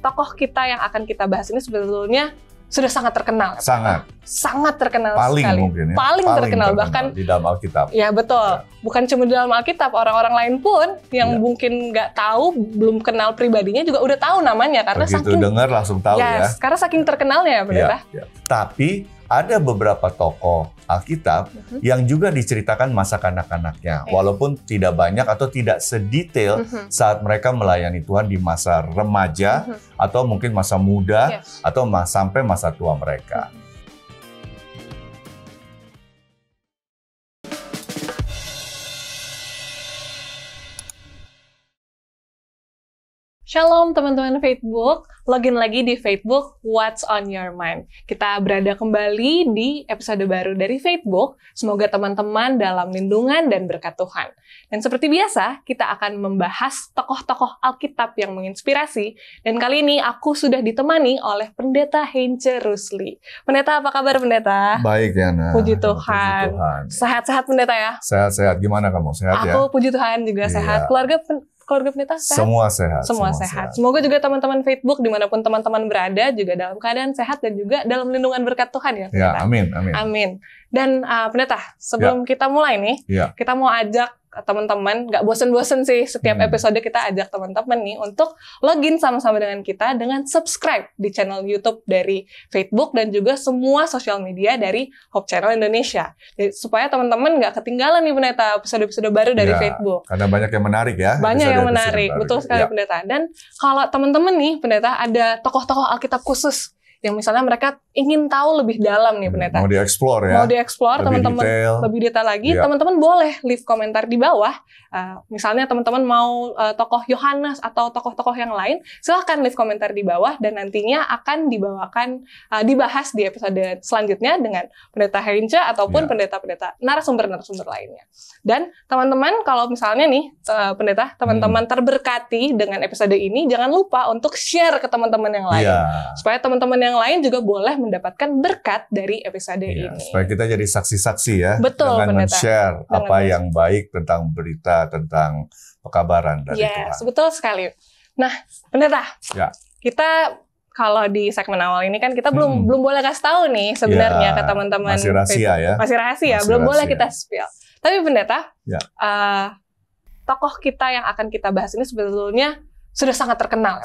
tokoh kita yang akan kita bahas ini sebetulnya sudah sangat terkenal. Sangat terkenal paling sekali. Mungkin ya. Paling terkenal bahkan di dalam Alkitab. Ya betul. Bukan cuma di dalam Alkitab, orang-orang lain pun yang mungkin nggak tahu, belum kenal pribadinya juga udah tahu namanya karena begitu dengar langsung tahu ya. Karena saking terkenalnya ya, Pendeta. Tapi ada beberapa tokoh Alkitab yang juga diceritakan masa kanak-kanaknya, walaupun tidak banyak atau tidak sedetail saat mereka melayani Tuhan di masa remaja atau mungkin masa muda atau sampai masa tua mereka. Shalom teman-teman Faithbook, login lagi di Faithbook What's on Your Mind. Kita berada kembali di episode baru dari Faithbook. Semoga teman-teman dalam lindungan dan berkat Tuhan. Dan seperti biasa, kita akan membahas tokoh-tokoh Alkitab yang menginspirasi. Dan kali ini aku sudah ditemani oleh Pendeta Heinze Rusli. Pendeta, apa kabar Pendeta? Baik Yana. Puji Tuhan. Sehat-sehat Pendeta ya? Sehat-sehat. Gimana kamu? Sehat ya? Aku puji Tuhan juga sehat. Keluarga Pendeta sehat? Semua sehat. Semua sehat. Semoga juga teman-teman Faithbook dimanapun teman-teman berada juga dalam keadaan sehat dan juga dalam lindungan berkat Tuhan ya. Ya, amin. Amin. Dan Pendeta, sebelum kita mulai nih, kita mau ajak teman-teman, nggak bosen-bosen sih setiap episode kita ajak teman-teman nih untuk login sama-sama dengan kita dengan subscribe di channel YouTube dari Faithbook dan juga semua sosial media dari Hope Channel Indonesia. Jadi, supaya teman-teman nggak ketinggalan nih Pendeta episode-episode baru dari Faithbook. Karena banyak yang menarik ya. Banyak yang menarik, betul sekali Pendeta. Dan kalau teman-teman nih Pendeta ada tokoh-tokoh Alkitab khusus yang misalnya mereka ingin tahu lebih dalam nih Pendeta. Mau dieksplor ya. Mau dieksplor teman-teman lebih detail lagi. Teman-teman boleh leave komentar di bawah. Misalnya teman-teman mau tokoh Yohanes atau tokoh-tokoh yang lain, silahkan leave komentar di bawah dan nantinya akan dibahas di episode selanjutnya dengan Pendeta Heinze ataupun pendeta-pendeta narasumber-narasumber lainnya. Dan teman-teman kalau misalnya nih Pendeta, teman-teman terberkati dengan episode ini, jangan lupa untuk share ke teman-teman yang lain. Supaya teman-teman yang lain juga boleh mendapatkan berkat dari episode ini. Supaya kita jadi saksi-saksi ya. Betul, dengan men-share apa yang baik tentang berita, tentang pekabaran dari Tuhan. Betul sekali. Nah, Pendeta, kita kalau di segmen awal ini kan kita belum boleh kasih tahu nih sebenarnya ke teman-teman. Masih rahasia ya. Masih rahasia, belum boleh kita spill. Tapi Pendeta, tokoh kita yang akan kita bahas ini sebetulnya sudah sangat terkenal.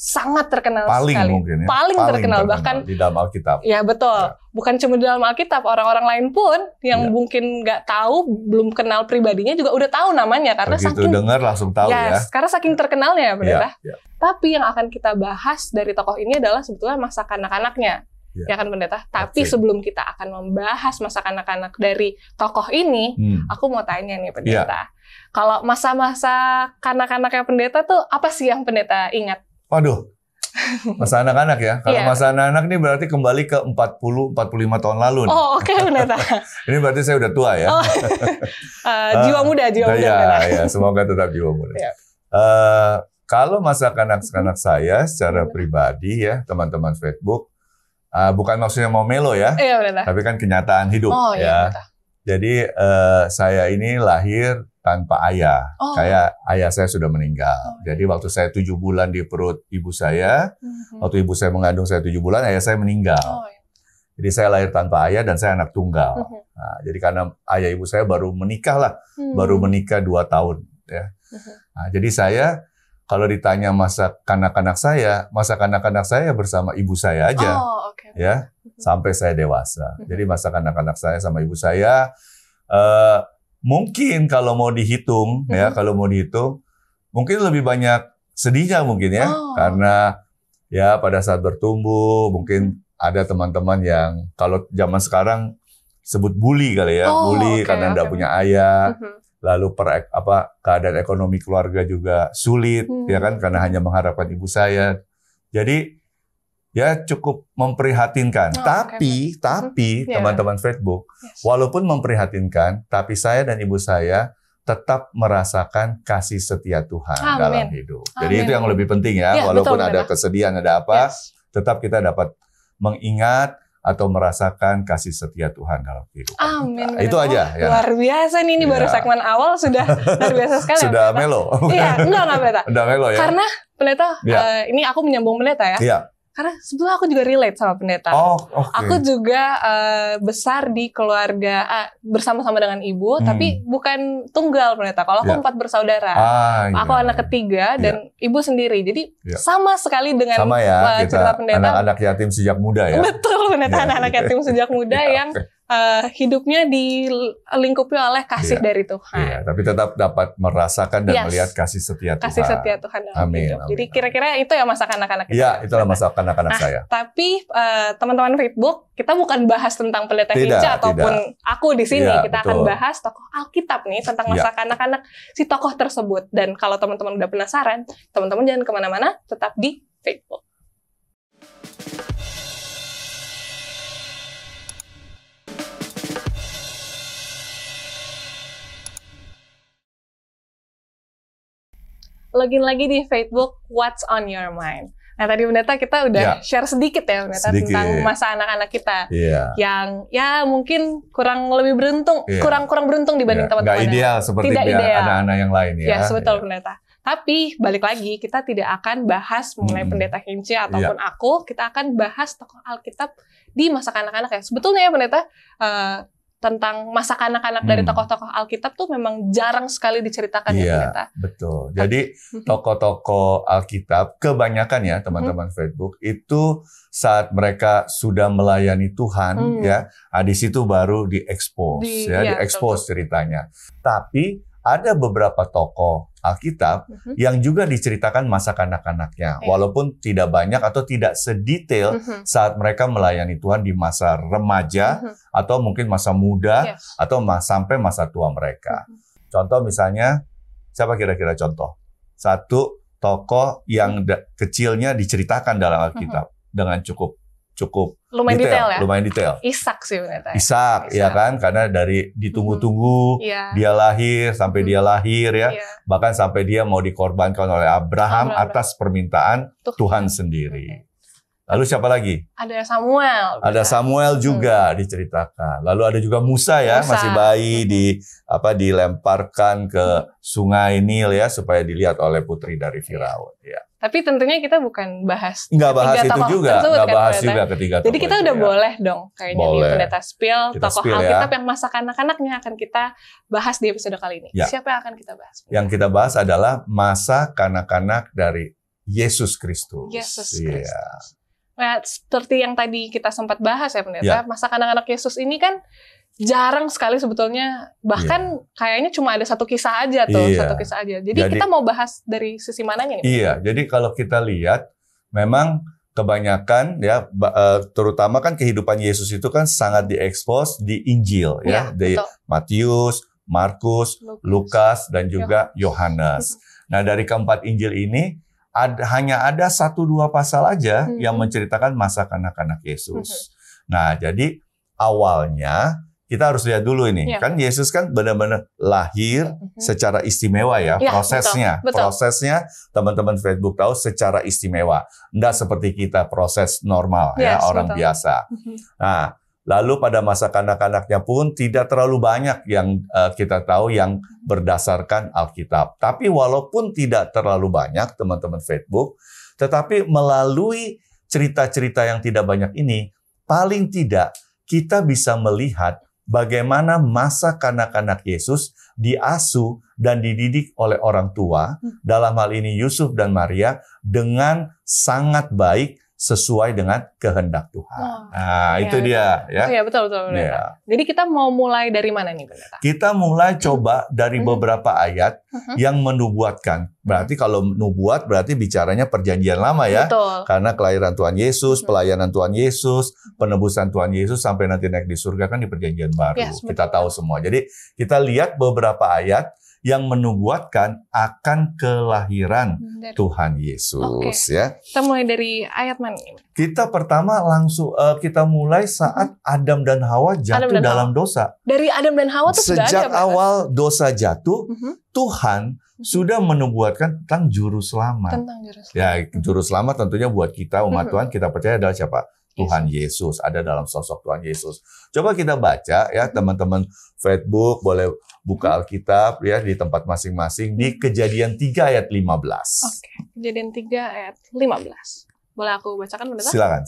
Sangat terkenal paling sekali. Mungkin ya. Paling terkenal bahkan di dalam Alkitab. Ya betul. Bukan cuma di dalam Alkitab, orang-orang lain pun yang mungkin nggak tahu, belum kenal pribadinya juga udah tahu namanya karena begitu saking dengar langsung tahu ya. Karena saking terkenalnya ya, Pendeta. Tapi yang akan kita bahas dari tokoh ini adalah sebetulnya masa kanak-kanaknya. Ya kan Pendeta? Tapi sebelum kita akan membahas masa kanak-kanak dari tokoh ini, aku mau tanya nih Pendeta. Kalau masa-masa kanak-kanaknya Pendeta tuh apa sih yang Pendeta ingat? Waduh, masa anak-anak ya. Kalau masa anak-anak ini berarti kembali ke 40-45 tahun lalu nih. Oh oke, Pendeta. Ini berarti saya udah tua ya. Jiwa muda. Ya, semoga tetap jiwa muda. Kalau masa kanak-kanak saya secara pribadi ya, teman-teman Faithbook, bukan maksudnya mau melo ya, tapi kan kenyataan hidup ya. Jadi saya ini lahir tanpa ayah. Kayak ayah saya sudah meninggal. Jadi waktu saya 7 bulan di perut ibu saya, waktu ibu saya mengandung saya 7 bulan, ayah saya meninggal. Jadi saya lahir tanpa ayah dan saya anak tunggal. Nah, jadi karena ayah ibu saya baru menikah 2 tahun. Ya. Nah, jadi saya kalau ditanya masa kanak-kanak saya bersama ibu saya aja. Ya, sampai saya dewasa. Jadi masa kanak-kanak saya sama ibu saya, mungkin kalau mau dihitung, mungkin lebih banyak sedihnya mungkin ya, karena ya pada saat bertumbuh mungkin ada teman-teman yang kalau zaman sekarang sebut bully kali ya, karena nggak punya ayah, lalu keadaan ekonomi keluarga juga sulit, ya kan, karena hanya mengharapkan ibu saya, jadi ya cukup memprihatinkan. Tapi teman-teman Faithbook, walaupun memprihatinkan, tapi saya dan ibu saya tetap merasakan kasih setia Tuhan dalam hidup. Jadi itu yang lebih penting ya, walaupun ada kesedihan, ada apa, tetap kita dapat mengingat atau merasakan kasih setia Tuhan dalam hidup. Amin. Itu aja. Ya. Luar biasa nih, ini baru segmen awal sudah luar biasa sekali. Sudah melo. Iya, enggak Pendeta. Udah melo ya. Karena Pendeta, ini aku menyambung pendeta ya. Iya. Karena sebetulnya aku juga relate sama pendeta. Aku juga besar di keluarga bersama-sama dengan ibu, tapi bukan tunggal pendeta. Kalau aku 4 bersaudara, aku anak ketiga dan ibu sendiri. Jadi sama sekali dengan cerita pendeta. Anak-anak yatim sejak muda ya. Betul pendeta, anak-anak yatim sejak muda yang hidupnya dilingkupi oleh kasih dari Tuhan. Iya, tapi tetap dapat merasakan dan melihat kasih setia Tuhan. Kasih setia Tuhan dalam hidup. Jadi kira-kira itu ya masa kanak-kanak kita. Iya, itulah masa kanak-kanak saya. Tapi teman-teman Facebook, kita bukan bahas tentang pendeta Hinca ataupun aku di sini. Kita akan bahas tokoh Alkitab nih tentang masa kanak-kanak si tokoh tersebut. Dan kalau teman-teman udah penasaran, teman-teman jangan kemana-mana, tetap di Facebook. Login lagi di Facebook What's on Your Mind. Nah tadi pendeta kita udah share sedikit ya pendeta tentang masa anak-anak kita yang ya mungkin kurang lebih beruntung, kurang beruntung dibanding teman-teman. Nggak ideal seperti anak-anak yang lain ya. Ya betul pendeta. Tapi balik lagi kita tidak akan bahas mengenai pendeta Hinca ataupun aku, kita akan bahas tokoh Alkitab di masa kanak-kanak ya. Sebetulnya ya pendeta tentang masa kanak-kanak dari tokoh-tokoh Alkitab tuh memang jarang sekali diceritakan ya pendeta. Betul. Jadi tokoh-tokoh Alkitab kebanyakan ya teman-teman Facebook itu saat mereka sudah melayani Tuhan ya, di situ baru diekspos diekspos ceritanya. Tapi ada beberapa tokoh Alkitab yang juga diceritakan masa kanak-kanaknya, walaupun tidak banyak atau tidak sedetail saat mereka melayani Tuhan di masa remaja atau mungkin masa muda atau sampai masa tua mereka. Contoh misalnya, siapa kira-kira contoh? Satu tokoh yang kecilnya diceritakan dalam Alkitab dengan cukup lumayan detail ya. Lumayan detail. Ishak sih benar. Ishak ya kan, karena dari ditunggu-tunggu dia lahir sampai dia lahir ya. Bahkan sampai dia mau dikorbankan oleh Abraham atas permintaan Tuhan sendiri. Lalu siapa lagi? Ada Samuel. Ada Samuel juga diceritakan. Lalu ada juga Musa ya, masih bayi dilemparkan ke sungai Nil ya supaya dilihat oleh putri dari Firaun ya. Tapi tentunya kita bukan bahas nggak bahas itu juga, nggak bahas juga ketiga tokoh. Jadi kita udah boleh dong kayaknya di pendeta spill tokoh Alkitab yang masa kanak-kanaknya akan kita bahas di episode kali ini. Siapa yang akan kita bahas? Yang kita bahas adalah masa kanak-kanak dari Yesus Kristus. Yesus Kristus. Nah, seperti yang tadi kita sempat bahas ya pendeta, masa kanak-kanak Yesus ini kan jarang sekali sebetulnya, bahkan kayaknya cuma ada satu kisah aja tuh, satu kisah aja. Jadi kita mau bahas dari sisi mananya nih? Iya, jadi kalau kita lihat, memang kebanyakan ya, terutama kan kehidupan Yesus itu kan sangat diekspos di Injil ya, di Matius, Markus, Lukas, dan juga Yohanes. Nah dari keempat Injil ini, hanya ada 1-2 pasal aja yang menceritakan masa kanak-kanak Yesus. Nah jadi awalnya, kita harus lihat dulu ini, kan Yesus kan benar-benar lahir secara istimewa ya, prosesnya. Betul. Prosesnya teman-teman Facebook tahu secara istimewa. Nggak seperti kita proses normal ya, orang biasa. Nah, lalu pada masa kanak-kanaknya pun tidak terlalu banyak yang kita tahu yang berdasarkan Alkitab. Tapi walaupun tidak terlalu banyak teman-teman Facebook, tetapi melalui cerita-cerita yang tidak banyak ini, paling tidak kita bisa melihat bagaimana masa kanak-kanak Yesus diasuh dan dididik oleh orang tua, dalam hal ini Yusuf dan Maria, dengan sangat baik sesuai dengan kehendak Tuhan. Itu dia. Ya. Iya, betul. Ya. Jadi kita mau mulai dari mana nih, pendeta? Kita mulai coba dari beberapa ayat yang menubuatkan. Berarti kalau nubuat berarti bicaranya perjanjian lama ya. Betul. Karena kelahiran Tuhan Yesus, pelayanan Tuhan Yesus, penebusan Tuhan Yesus sampai nanti naik di surga kan di perjanjian baru. Kita tahu semua. Jadi kita lihat beberapa ayat yang menubuatkan akan kelahiran Tuhan Yesus ya. Kita mulai dari ayat mana? Kita pertama langsung kita mulai saat Adam dan Hawa jatuh dalam dosa. Dari Adam dan Hawa itu sudah ada. Sejak awal dosa jatuh, Tuhan sudah menubuatkan tentang juru selamat. Ya, juru selamat tentunya buat kita umat Tuhan, kita percaya adalah siapa? Tuhan Yesus, ada dalam sosok Tuhan Yesus. Coba kita baca ya teman-teman Facebook, boleh buka Alkitab ya di tempat masing-masing di Kejadian 3 ayat 15. Kejadian 3 ayat 15. Boleh aku bacakan, Pendeta? Silakan.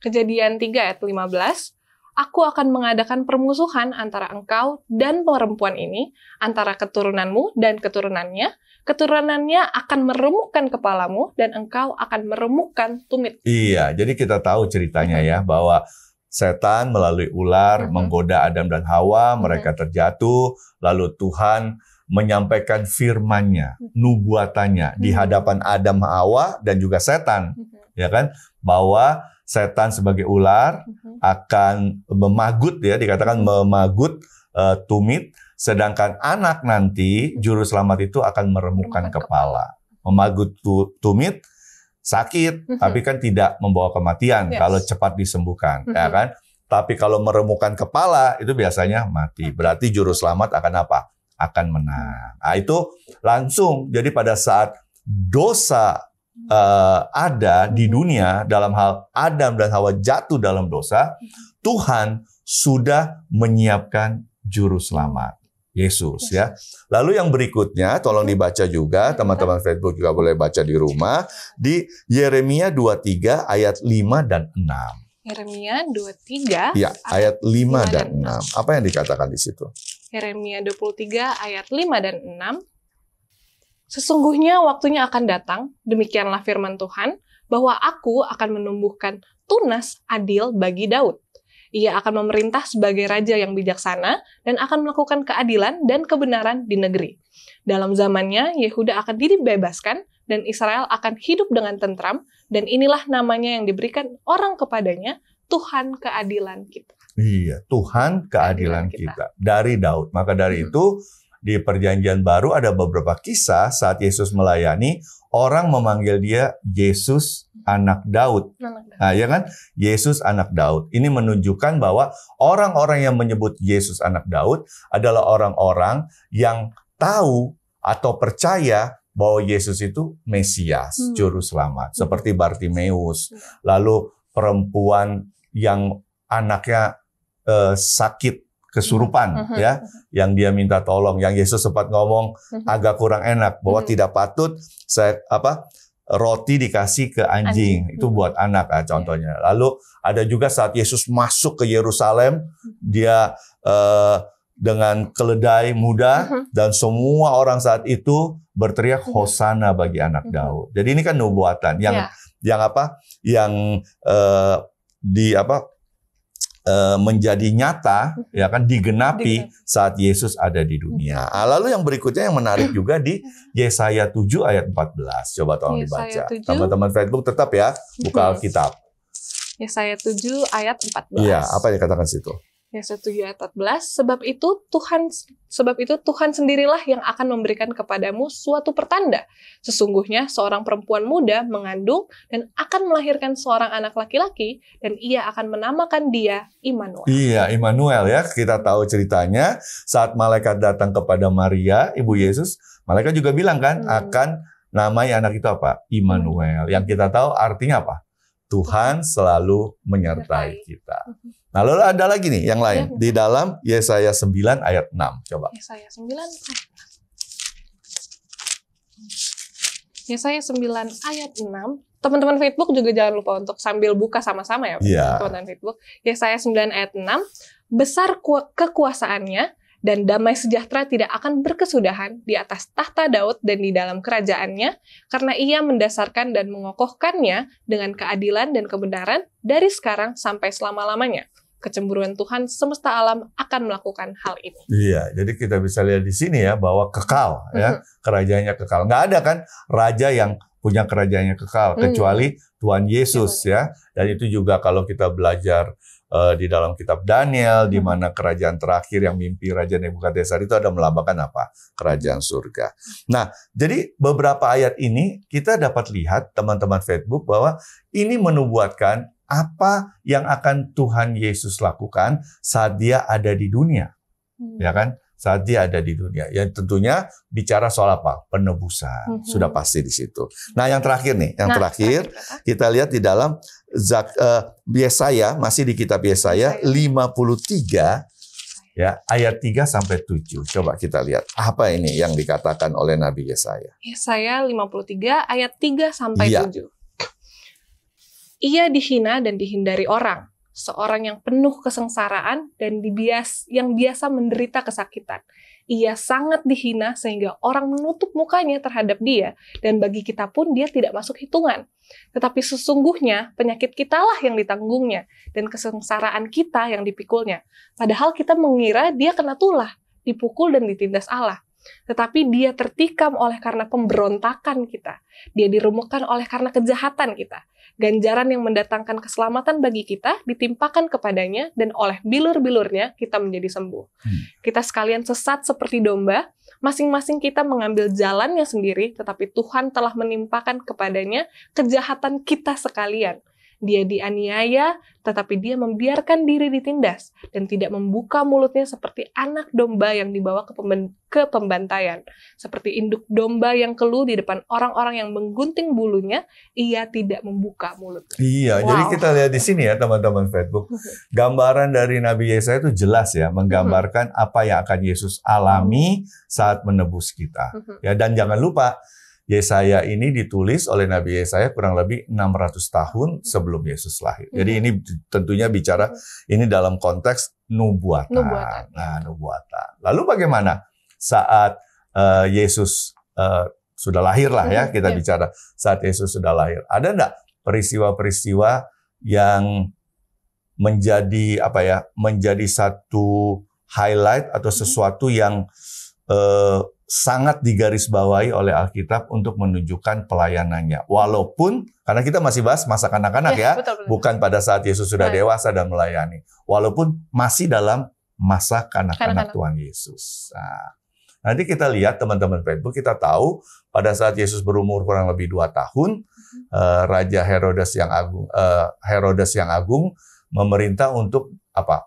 Kejadian 3 ayat 15. Aku akan mengadakan permusuhan antara engkau dan perempuan ini, antara keturunanmu dan keturunannya. Keturunannya akan meremukkan kepalamu, dan engkau akan meremukkan tumit. Iya, jadi kita tahu ceritanya ya, bahwa setan melalui ular menggoda Adam dan Hawa, mereka terjatuh, lalu Tuhan menyampaikan firman-Nya, nubuatannya di hadapan Adam, Hawa, dan juga setan. Ya kan? Bahwa setan sebagai ular akan memagut, ya dikatakan memagut tumit, sedangkan anak nanti juru selamat itu akan meremukkan kepala. Memagut tumit sakit, tapi kan tidak membawa kematian kalau cepat disembuhkan, ya kan? Tapi kalau meremukkan kepala itu biasanya mati. Berarti juru selamat akan apa? Akan menang. Nah, itu langsung. Jadi pada saat dosa ada di dunia, dalam hal Adam dan Hawa jatuh dalam dosa, Tuhan sudah menyiapkan juru selamat, Yesus, ya. Lalu yang berikutnya, tolong dibaca juga, teman-teman Facebook juga boleh baca di rumah, di Yeremia 23 ayat 5 dan 6. Yeremia 23 ya, ayat 5 dan 6. Apa yang dikatakan di situ? Yeremia 23 ayat 5 dan 6. Sesungguhnya waktunya akan datang, demikianlah firman Tuhan, bahwa aku akan menumbuhkan tunas adil bagi Daud. Ia akan memerintah sebagai raja yang bijaksana dan akan melakukan keadilan dan kebenaran di negeri. Dalam zamannya, Yehuda akan dibebaskan dan Israel akan hidup dengan tentram, dan inilah namanya yang diberikan orang kepadanya, Tuhan keadilan kita. Iya, Tuhan keadilan kita. Dari Daud. Maka dari itu, di Perjanjian Baru ada beberapa kisah saat Yesus melayani, orang memanggil dia Yesus anak Daud. Nah, ya kan? Yesus anak Daud. Ini menunjukkan bahwa orang-orang yang menyebut Yesus anak Daud adalah orang-orang yang tahu atau percaya bahwa Yesus itu Mesias, juru selamat. Seperti Bartimeus, lalu perempuan yang anaknya sakit, kesurupan, ya, yang dia minta tolong, yang Yesus sempat ngomong agak kurang enak bahwa tidak patut roti dikasih ke anjing, itu buat anak, contohnya. Lalu ada juga saat Yesus masuk ke Yerusalem, dia dengan keledai muda dan semua orang saat itu berteriak Hosana bagi anak Daud. Jadi ini kan nubuatan yang menjadi nyata, ya kan, digenapi saat Yesus ada di dunia. Lalu yang berikutnya yang menarik juga di Yesaya 7 ayat 14. Coba tolong dibaca. Teman-teman Facebook tetap ya buka Alkitab. Yesaya 7 ayat 14. Iya, apa yang dikatakan situ? Yesaya 7 ayat 14, sebab itu Tuhan sendirilah yang akan memberikan kepadamu suatu pertanda. Sesungguhnya seorang perempuan muda mengandung dan akan melahirkan seorang anak laki-laki, dan ia akan menamakan dia Immanuel. Iya, Immanuel ya. Kita tahu ceritanya saat malaikat datang kepada Maria, ibu Yesus, malaikat juga bilang kan akan namai anak itu apa? Immanuel. Yang kita tahu artinya apa? Tuhan selalu menyertai kita. Nah, lalu ada lagi nih yang lain di dalam Yesaya 9 ayat 6. Coba. Yesaya 9 ayat 6. Teman-teman Facebook juga jangan lupa untuk sambil buka sama-sama ya, teman-teman Facebook. Yesaya 9 ayat 6. Besar kekuasaannya dan damai sejahtera tidak akan berkesudahan di atas tahta Daud dan di dalam kerajaannya, karena ia mendasarkan dan mengokohkannya dengan keadilan dan kebenaran dari sekarang sampai selama-lamanya. Kecemburuan Tuhan semesta alam akan melakukan hal ini. Iya, jadi kita bisa lihat di sini ya bahwa kekal, ya, kerajaannya kekal. Nggak ada kan raja yang punya kerajaannya kekal kecuali Tuhan Yesus, ya. Dan itu juga kalau kita belajar di dalam kitab Daniel, di mana kerajaan terakhir yang mimpi Raja Nebukadnezar itu ada melambangkan apa? Kerajaan surga. Nah, jadi beberapa ayat ini kita dapat lihat teman-teman Facebook bahwa ini menubuatkan apa yang akan Tuhan Yesus lakukan saat dia ada di dunia. Ya kan? Saat dia ada di dunia. Yang tentunya bicara soal apa? Penebusan. Sudah pasti di situ. Nah, yang terakhir nih, terakhir kita lihat di dalam Yesaya, masih di kitab Yesaya 53 Ya, ayat 3-7. Coba kita lihat apa ini yang dikatakan oleh Nabi Yesaya. Yesaya 53 ayat 3-7. Ia dihina dan dihindari orang, seorang yang penuh kesengsaraan dan yang biasa menderita kesakitan. Ia sangat dihina sehingga orang menutup mukanya terhadap dia, dan bagi kita pun dia tidak masuk hitungan. Tetapi sesungguhnya penyakit kitalah yang ditanggungnya, dan kesengsaraan kita yang dipikulnya. Padahal kita mengira dia kena tulah, dipukul dan ditindas Allah. Tetapi dia tertikam oleh karena pemberontakan kita. Dia diremukkan oleh karena kejahatan kita. Ganjaran yang mendatangkan keselamatan bagi kita ditimpakan kepadanya, dan oleh bilur-bilurnya kita menjadi sembuh. Kita sekalian sesat seperti domba, masing-masing kita mengambil jalannya sendiri, tetapi Tuhan telah menimpakan kepadanya kejahatan kita sekalian. Dia dianiaya, tetapi dia membiarkan diri ditindas, dan tidak membuka mulutnya seperti anak domba yang dibawa ke pembantaian. Seperti induk domba yang keluh di depan orang-orang yang menggunting bulunya, ia tidak membuka mulut. Iya, jadi kita lihat di sini ya teman-teman Facebook, gambaran dari Nabi Yesaya itu jelas ya, menggambarkan apa yang akan Yesus alami saat menebus kita. Ya, dan jangan lupa, Yesaya ini ditulis oleh Nabi Yesaya kurang lebih 600 tahun sebelum Yesus lahir. Jadi ini tentunya bicara ini dalam konteks nubuatan. Nah, nubuatan. Lalu bagaimana saat Yesus sudah lahir lah ya, kita bicara saat Yesus sudah lahir. Ada enggak peristiwa-peristiwa yang menjadi menjadi satu highlight atau sesuatu yang sangat digarisbawahi oleh Alkitab untuk menunjukkan pelayanannya. Walaupun, karena kita masih bahas masa kanak-kanak ya, betul. Bukan pada saat Yesus sudah dewasa dan melayani. Walaupun masih dalam masa kanak-kanak Tuhan Yesus. Nah, nanti kita lihat teman-teman Facebook, kita tahu pada saat Yesus berumur kurang lebih 2 tahun, Raja Herodes yang agung memerintah untuk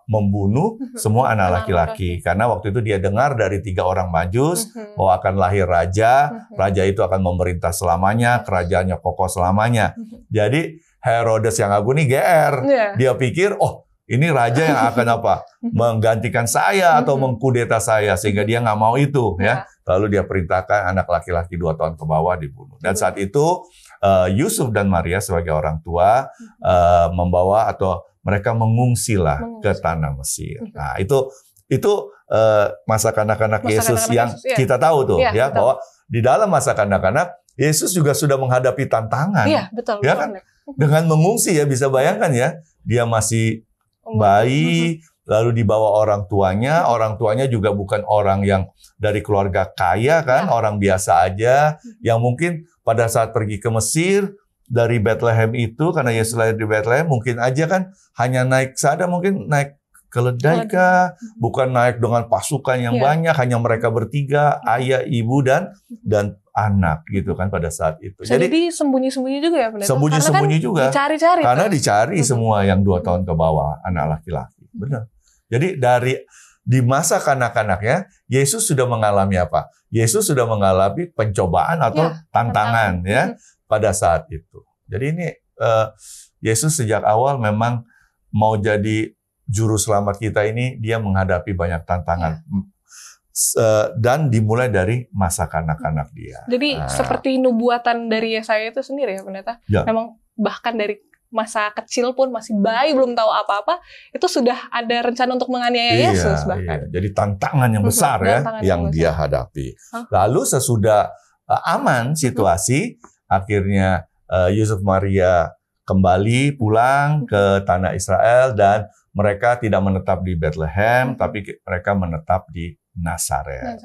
membunuh semua anak laki-laki. Karena waktu itu dia dengar dari 3 orang Majus bahwa akan lahir raja. Raja itu akan memerintah selamanya, kerajaannya kokoh selamanya. Jadi Herodes yang agung ini GR. Dia pikir, ini raja yang akan menggantikan saya atau mengkudeta saya, sehingga dia nggak mau itu ya. Lalu dia perintahkan anak laki-laki 2 tahun ke bawah dibunuh. Dan saat itu Yusuf dan Maria sebagai orang tua membawa atau mereka mengungsilah ke tanah Mesir. Nah, itu masa kanak-kanak Yesus yang kita tahu tuh ya, bahwa di dalam masa kanak-kanak Yesus juga sudah menghadapi tantangan. Iya, betul. Ya kan? Dengan mengungsi ya, bisa bayangkan ya, dia masih bayi, lalu dibawa orang tuanya juga bukan orang yang dari keluarga kaya kan, orang biasa aja, yang mungkin pada saat pergi ke Mesir, dari Bethlehem itu, karena Yesus lahir di Bethlehem, mungkin aja kan hanya naik mungkin naik keledai kah, bukan naik dengan pasukan yang banyak, hanya mereka bertiga, ayah, ibu, dan anak gitu kan pada saat itu. Jadi sembunyi-sembunyi juga ya, Pendeta? Sembunyi-sembunyi juga. Dicari-cari. Karena dicari semua yang 2 tahun ke bawah, anak laki-laki. Benar. Jadi di masa kanak-kanaknya, Yesus sudah mengalami apa? Yesus sudah mengalami pencobaan atau tantangan ya. Pada saat itu. Jadi ini Yesus sejak awal memang mau jadi juru selamat kita ini, dia menghadapi banyak tantangan. Dan dimulai dari masa kanak-kanak dia. Jadi seperti nubuatan dari Yesaya itu sendiri ya, Pendeta? Ya. Memang bahkan dari masa kecil pun masih bayi, belum tahu apa-apa, itu sudah ada rencana untuk menganiaya Yesus bahkan. Iya. Jadi tantangan yang besar yang dia hadapi. Lalu sesudah aman situasi, akhirnya Yusuf Maria kembali pulang ke tanah Israel, dan mereka tidak menetap di Bethlehem, tapi mereka menetap di Nazaret.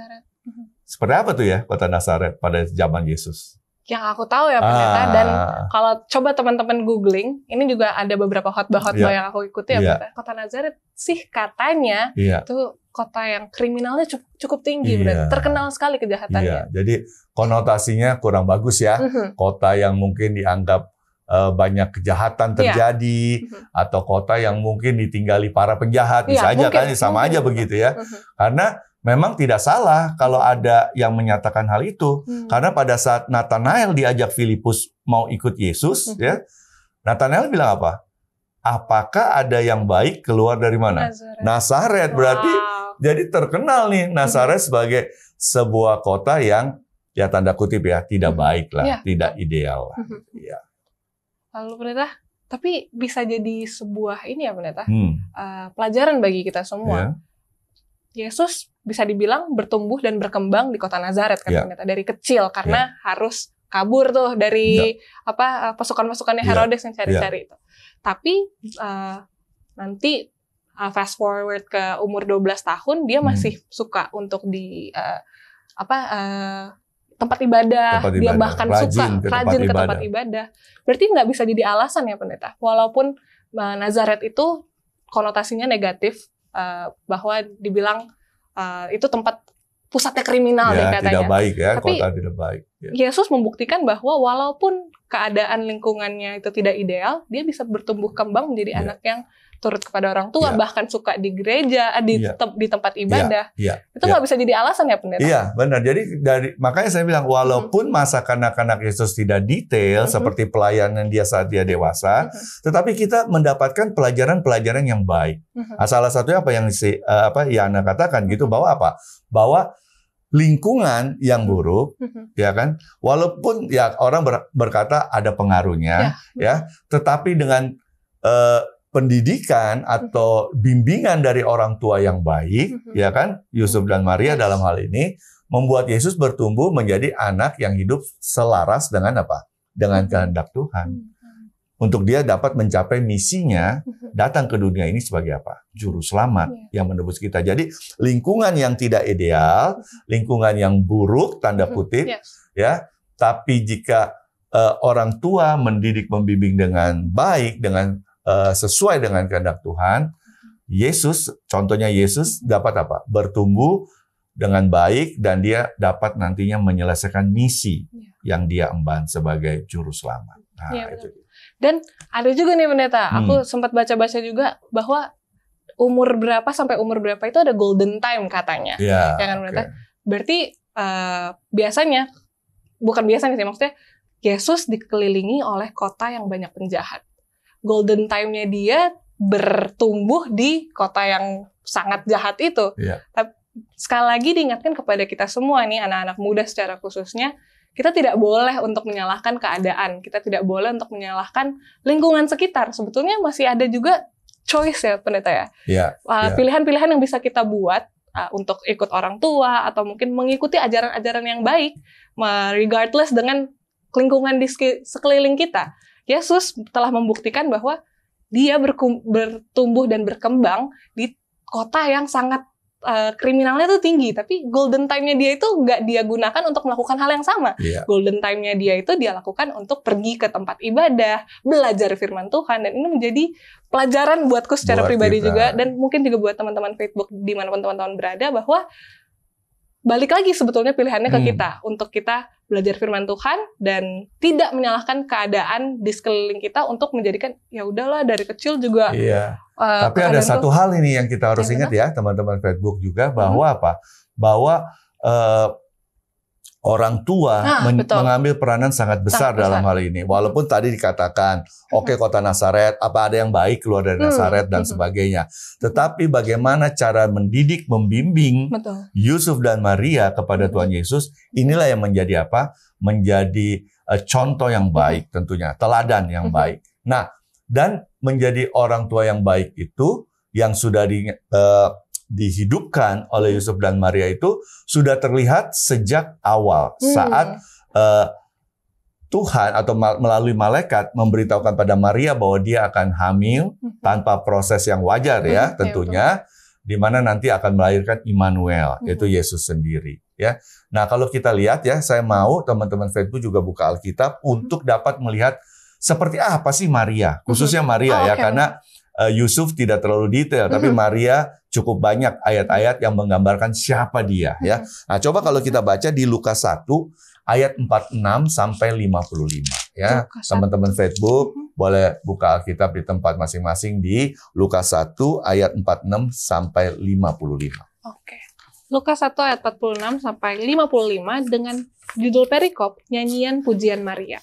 Seperti apa tuh ya kota Nazaret pada zaman Yesus? Yang aku tahu ya, Pendeta, dan kalau coba teman-teman googling, ini juga ada beberapa khotbah yang aku ikuti ya, Pendeta. Kota Nazaret sih katanya itu kota yang kriminalnya cukup tinggi, terkenal sekali kejahatannya. Jadi konotasinya kurang bagus ya. Kota yang mungkin dianggap banyak kejahatan terjadi, atau kota yang mungkin ditinggali para penjahat, bisa aja kan, sama aja begitu ya. Karena memang tidak salah kalau ada yang menyatakan hal itu. Karena pada saat Nathanael diajak Filipus mau ikut Yesus, ya, Nathanael bilang apa? Apakah ada yang baik keluar dari mana? Nazaret. Berarti Jadi terkenal nih Nazaret sebagai sebuah kota yang ya tanda kutip ya tidak baik lah, tidak ideal lah. Ya. Lalu pendeta, tapi bisa jadi sebuah ini ya pendeta, pelajaran bagi kita semua. Yesus bisa dibilang bertumbuh dan berkembang di kota Nazaret kan pendeta, dari kecil karena harus kabur tuh dari pasukan-pasukannya Herodes yang cari-cari itu. Tapi nanti fast forward ke umur 12 tahun dia masih suka untuk di tempat ibadah. Dia bahkan rajin ke tempat ibadah. Berarti nggak bisa jadi alasan ya pendeta. Walaupun Nazaret itu konotasinya negatif, bahwa dibilang itu tempat pusatnya kriminal katanya. Tidak baik ya, tapi kota tidak baik. Yesus membuktikan bahwa walaupun keadaan lingkungannya itu tidak ideal, dia bisa bertumbuh kembang menjadi anak yang turut kepada orang tua, bahkan suka di gereja, di tempat ibadah. Itu nggak bisa jadi alasan ya pendeta? Iya, benar. Jadi makanya saya bilang walaupun masa kanak-kanak Yesus tidak detail seperti pelayanan dia saat dia dewasa, tetapi kita mendapatkan pelajaran-pelajaran yang baik. Salah satunya apa yang Yana katakan gitu, bahwa apa? Bahwa lingkungan yang buruk, ya kan? Walaupun ya orang berkata ada pengaruhnya, tetapi dengan pendidikan atau bimbingan dari orang tua yang baik, ya kan? Yusuf dan Maria dalam hal ini membuat Yesus bertumbuh menjadi anak yang hidup selaras dengan apa? Dengan kehendak Tuhan. Untuk dia dapat mencapai misinya, datang ke dunia ini sebagai apa? Juru selamat yang menebus kita. Jadi lingkungan yang tidak ideal, lingkungan yang buruk, tanda kutip, ya. Tapi jika orang tua mendidik, membimbing dengan baik, dengan sesuai dengan kehendak Tuhan, Yesus, contohnya Yesus dapat apa? Bertumbuh dengan baik dan dia dapat nantinya menyelesaikan misi yang dia emban sebagai juru selamat. Nah, itu. Dan ada juga nih pendeta, aku sempat baca-baca juga bahwa umur berapa sampai umur berapa itu ada golden time katanya. Ya kan pendeta? Berarti biasanya, bukan biasanya sih, maksudnya Yesus dikelilingi oleh kota yang banyak penjahat. Golden time-nya dia bertumbuh di kota yang sangat jahat itu. Tapi sekali lagi diingatkan kepada kita semua nih, anak-anak muda secara khususnya, kita tidak boleh untuk menyalahkan keadaan. Kita tidak boleh untuk menyalahkan lingkungan sekitar. Sebetulnya masih ada juga choice ya pendeta ya. Pilihan-pilihan yang bisa kita buat untuk ikut orang tua atau mungkin mengikuti ajaran-ajaran yang baik, regardless dengan lingkungan di sekeliling kita. Yesus telah membuktikan bahwa dia bertumbuh dan berkembang di kota yang sangat kriminalnya tuh tinggi, tapi golden time-nya dia itu nggak dia gunakan untuk melakukan hal yang sama. Golden time-nya dia itu dia lakukan untuk pergi ke tempat ibadah, belajar firman Tuhan, dan ini menjadi pelajaran buatku secara pribadi juga, dan mungkin juga buat teman-teman Facebook dimanapun teman-teman berada, bahwa balik lagi sebetulnya pilihannya ke kita, untuk kita belajar firman Tuhan dan tidak menyalahkan keadaan di sekeliling kita untuk menjadikan ya udahlah dari kecil juga. Tapi ada satu hal ini yang kita harus ingat ya teman-teman Facebook juga, bahwa apa? Bahwa orang tua mengambil peranan sangat besar dalam hal ini. Walaupun tadi dikatakan, kota Nazaret, apa ada yang baik keluar dari Nazaret dan sebagainya. Tetapi bagaimana cara mendidik, membimbing Yusuf dan Maria kepada Tuhan Yesus, inilah yang menjadi apa? Menjadi contoh yang baik tentunya, teladan yang baik. Nah, dan menjadi orang tua yang baik itu, yang sudah dihidupkan oleh Yusuf dan Maria itu sudah terlihat sejak awal saat Tuhan atau melalui malaikat memberitahukan pada Maria bahwa dia akan hamil tanpa proses yang wajar ya tentunya, di mana nanti akan melahirkan Immanuel, yaitu Yesus sendiri ya. Nah, kalau kita lihat ya, saya mau teman-teman Facebook juga buka Alkitab untuk dapat melihat seperti apa sih Maria, khususnya Maria ya, karena Yusuf tidak terlalu detail, tapi Maria cukup banyak ayat-ayat yang menggambarkan siapa dia ya. Nah, coba kalau kita baca di Lukas 1 ayat 46 sampai 55 ya. Teman-teman Facebook boleh buka Alkitab di tempat masing-masing di Lukas 1 ayat 46 sampai 55. Oke. Lukas 1 ayat 46 sampai 55 dengan judul perikop Nyanyian Pujian Maria.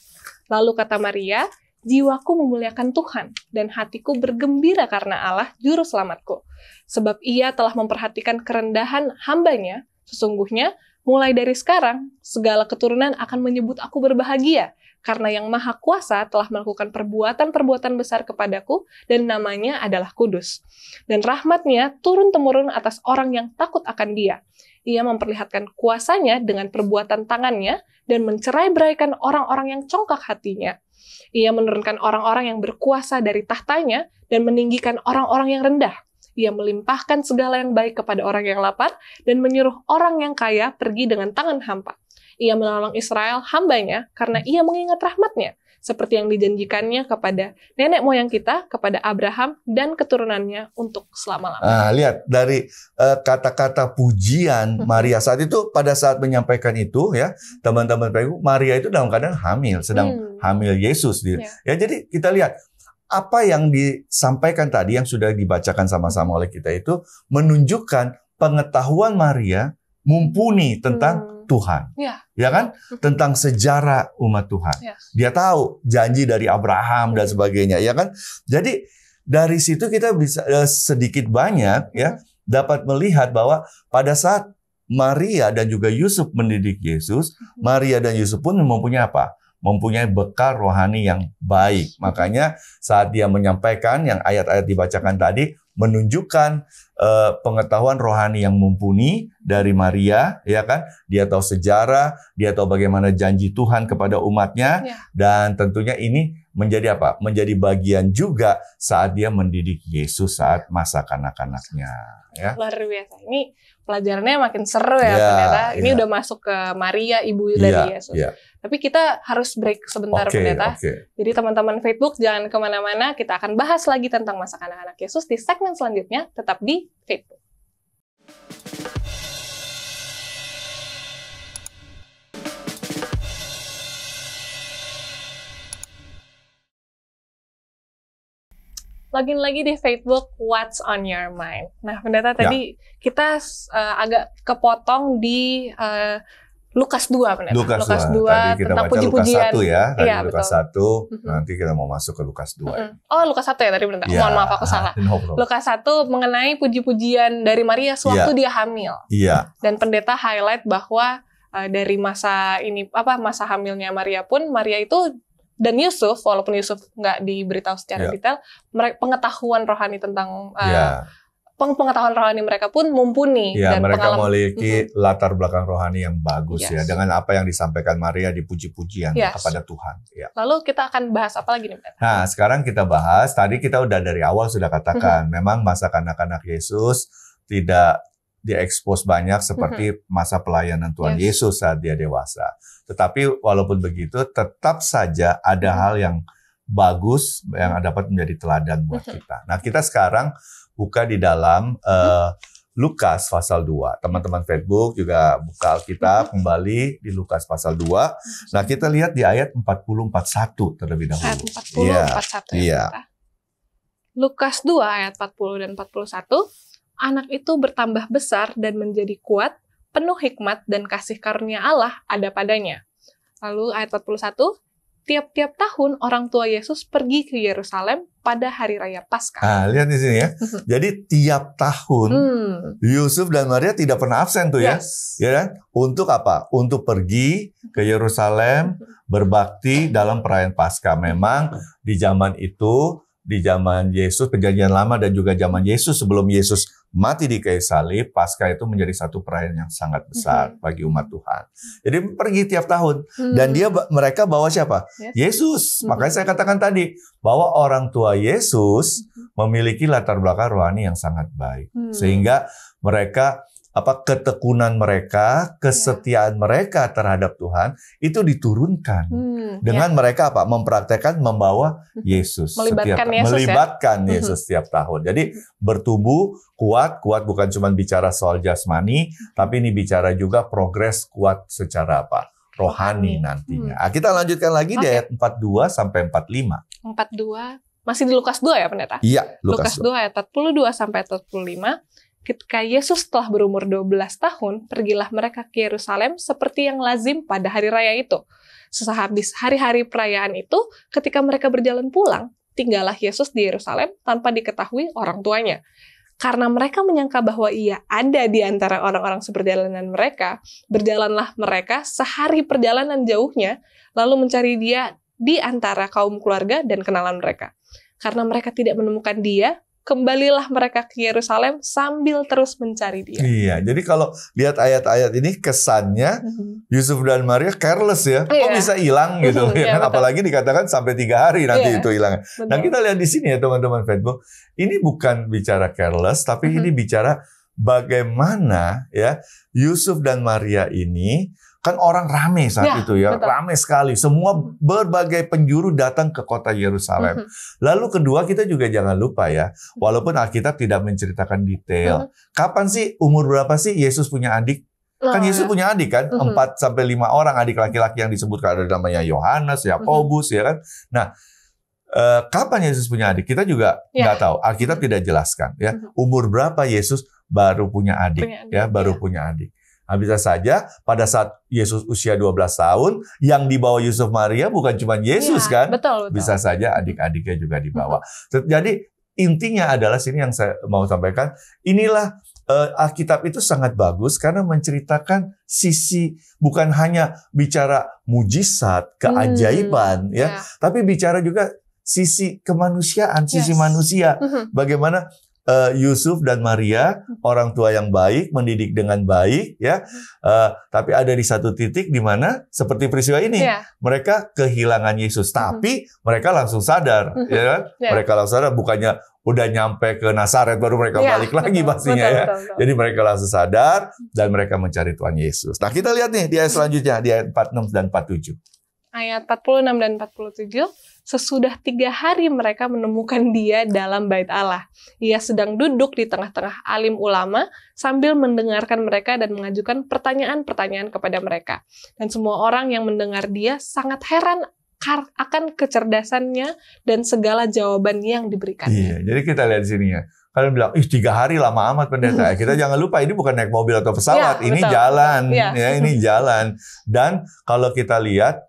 Lalu kata Maria, jiwaku memuliakan Tuhan, dan hatiku bergembira karena Allah, Juru Selamatku. Sebab Ia telah memperhatikan kerendahan hamba-Nya, sesungguhnya mulai dari sekarang, segala keturunan akan menyebut aku berbahagia, karena Yang Maha Kuasa telah melakukan perbuatan-perbuatan besar kepadaku, dan namanya adalah kudus. Dan rahmat-Nya turun-temurun atas orang yang takut akan Dia. Ia memperlihatkan kuasanya dengan perbuatan tangannya, dan mencerai-beraikan orang-orang yang congkak hatinya. Ia menurunkan orang-orang yang berkuasa dari tahtanya, dan meninggikan orang-orang yang rendah. Ia melimpahkan segala yang baik kepada orang yang lapar, dan menyuruh orang yang kaya pergi dengan tangan hampa. Ia menolong Israel hamba-Nya, karena Ia mengingat rahmat-Nya, seperti yang dijanjikannya kepada nenek moyang kita, kepada Abraham dan keturunannya untuk selama-lamanya. Lihat dari kata-kata pujian Maria saat itu, pada saat menyampaikan itu ya, teman-teman Maria itu dalam keadaan hamil, sedang hamil Yesus. Ya, jadi kita lihat apa yang disampaikan tadi yang sudah dibacakan sama-sama oleh kita itu menunjukkan pengetahuan Maria mumpuni tentang Tuhan, ya kan? Tentang sejarah umat Tuhan. Dia tahu janji dari Abraham dan sebagainya, ya kan? Jadi dari situ kita bisa sedikit banyak ya dapat melihat bahwa pada saat Maria dan juga Yusuf mendidik Yesus, Maria dan Yusuf pun mempunyai apa? Mempunyai bekal rohani yang baik. Makanya saat dia menyampaikan yang ayat-ayat dibacakan tadi menunjukkan pengetahuan rohani yang mumpuni dari Maria, ya kan? Dia tahu sejarah, dia tahu bagaimana janji Tuhan kepada umatnya, dan tentunya ini menjadi apa? Menjadi bagian juga saat dia mendidik Yesus saat masa kanak-kanaknya. Ya. Luar biasa. Ini pelajarannya makin seru ya Pendeta. Ini udah masuk ke Maria, ibu dari Yesus. Tapi kita harus break sebentar Pendeta. Jadi teman-teman Facebook jangan kemana-mana. Kita akan bahas lagi tentang masa kanak-kanak Yesus di segmen selanjutnya. Tetap di Facebook. Login lagi di Facebook, What's on Your Mind. Nah, Pendeta, tadi kita agak kepotong di Lukas 2, Pendeta. Lukas 2 tadi kita tentang baca puji-pujian. Lukas 1 ya. Tadi Lukas betul. 1, nanti kita mau masuk ke Lukas 2. Oh, Lukas 1 ya tadi, Pendeta. Mohon maaf, aku salah. Lukas 1 mengenai puji-pujian dari Maria sewaktu dia hamil. Dan Pendeta highlight bahwa dari masa hamilnya Maria pun, Maria itu dan Yusuf, walaupun Yusuf nggak diberitahu secara detail, pengetahuan rohani tentang pengetahuan rohani mereka pun mumpuni. Dan mereka memiliki latar belakang rohani yang bagus ya, dengan apa yang disampaikan Maria di puji-pujian kepada Tuhan. Lalu kita akan bahas apa lagi nih, Pak? Nah, sekarang kita bahas, tadi kita udah dari awal sudah katakan, memang masa kanak-kanak Yesus tidak diekspos banyak seperti masa pelayanan Tuhan Yesus saat dia dewasa. Tetapi walaupun begitu, tetap saja ada hal yang bagus yang dapat menjadi teladan buat kita. Nah, kita sekarang buka di dalam Lukas pasal 2. Teman-teman Facebook juga buka Alkitab kembali di Lukas pasal 2. Nah, kita lihat di ayat 40-41 terlebih dahulu. Ayat 40-41 ya. Lukas 2 ayat 40 dan 41. Anak itu bertambah besar dan menjadi kuat, penuh hikmat dan kasih karunia Allah ada padanya. Lalu ayat 41, tiap-tiap tahun orang tua Yesus pergi ke Yerusalem pada hari raya Paskah. Nah, lihat di sini ya. Jadi tiap tahun Yusuf dan Maria tidak pernah absen tuh ya. Ya kan? Untuk apa? Untuk pergi ke Yerusalem berbakti dalam perayaan Paskah. Memang di zaman itu, di zaman Yesus, perjanjian lama dan juga zaman Yesus sebelum Yesus mati di kayu salib, Paskah itu menjadi satu perayaan yang sangat besar bagi umat Tuhan. Jadi pergi tiap tahun dan mereka bawa siapa? Yesus. Makanya saya katakan tadi bahwa orang tua Yesus memiliki latar belakang rohani yang sangat baik, sehingga mereka ketekunan mereka, kesetiaan mereka terhadap Tuhan itu diturunkan dengan mereka mempraktekkan membawa Yesus melibatkan Yesus setiap tahun. Jadi bertumbuh kuat bukan cuma bicara soal jasmani, tapi ini bicara juga progres kuat secara rohani nantinya. Nah, kita lanjutkan lagi di ayat 42 sampai 45. 42 masih di Lukas 2 ya, Pendeta? Iya, Lukas 2 ayat 42 sampai 45. Ketika Yesus telah berumur 12 tahun, pergilah mereka ke Yerusalem seperti yang lazim pada hari raya itu. Sehabis hari-hari perayaan itu, ketika mereka berjalan pulang, tinggallah Yesus di Yerusalem tanpa diketahui orang tuanya. Karena mereka menyangka bahwa ia ada di antara orang-orang seperjalanan mereka, berjalanlah mereka sehari perjalanan jauhnya, lalu mencari dia di antara kaum keluarga dan kenalan mereka. Karena mereka tidak menemukan dia, kembalilah mereka ke Yerusalem sambil terus mencari dia. Iya, jadi kalau lihat ayat-ayat ini kesannya Yusuf dan Maria careless ya. Kok bisa hilang gitu ya kan? Apalagi dikatakan sampai 3 hari nanti itu hilang. Nah, kita lihat di sini ya teman-teman Facebook. Ini bukan bicara careless, tapi ini bicara bagaimana ya Yusuf dan Maria ini kan orang ramai saat itu ya, ramai sekali. Semua berbagai penjuru datang ke kota Yerusalem. Lalu kedua, kita juga jangan lupa ya, walaupun Alkitab tidak menceritakan detail. Kapan sih, umur berapa sih Yesus punya adik? Kan Yesus punya adik kan, 4-5 orang adik laki-laki yang disebutkan, ada namanya Yohanes, Yakobus ya kan. Nah, kapan Yesus punya adik? Kita juga nggak tahu. Alkitab tidak jelaskan ya. Umur berapa Yesus baru punya adik? Baru punya adik. Nah, bisa saja pada saat Yesus usia 12 tahun, yang dibawa Yusuf Maria bukan cuma Yesus kan? Betul. Bisa saja adik-adiknya juga dibawa. Jadi intinya adalah sini yang saya mau sampaikan, inilah Alkitab itu sangat bagus karena menceritakan sisi, bukan hanya bicara mujizat, keajaiban, tapi bicara juga sisi kemanusiaan, sisi manusia. Bagaimana Yusuf dan Maria, orang tua yang baik, mendidik dengan baik, ya. Tapi ada di satu titik di mana seperti peristiwa ini, mereka kehilangan Yesus, tapi mereka langsung sadar, ya kan? Mereka langsung sadar, bukannya udah nyampe ke Nazaret baru mereka balik lagi pastinya ya. Betul. Jadi mereka langsung sadar dan mereka mencari Tuhan Yesus. Nah, kita lihat nih di ayat selanjutnya, di ayat 46 dan 47. Ayat 46 dan 47, sesudah 3 hari mereka menemukan dia dalam bait Allah. Ia sedang duduk di tengah-tengah alim ulama sambil mendengarkan mereka dan mengajukan pertanyaan-pertanyaan kepada mereka. Dan semua orang yang mendengar dia sangat heran akan kecerdasannya dan segala jawaban yang diberikannya. Iya, jadi kita lihat di sini ya. Kalian bilang, 3 hari lama amat pendeta. Kita jangan lupa ini bukan naik mobil atau pesawat, ini betul. Jalan, ya ini jalan. Dan kalau kita lihat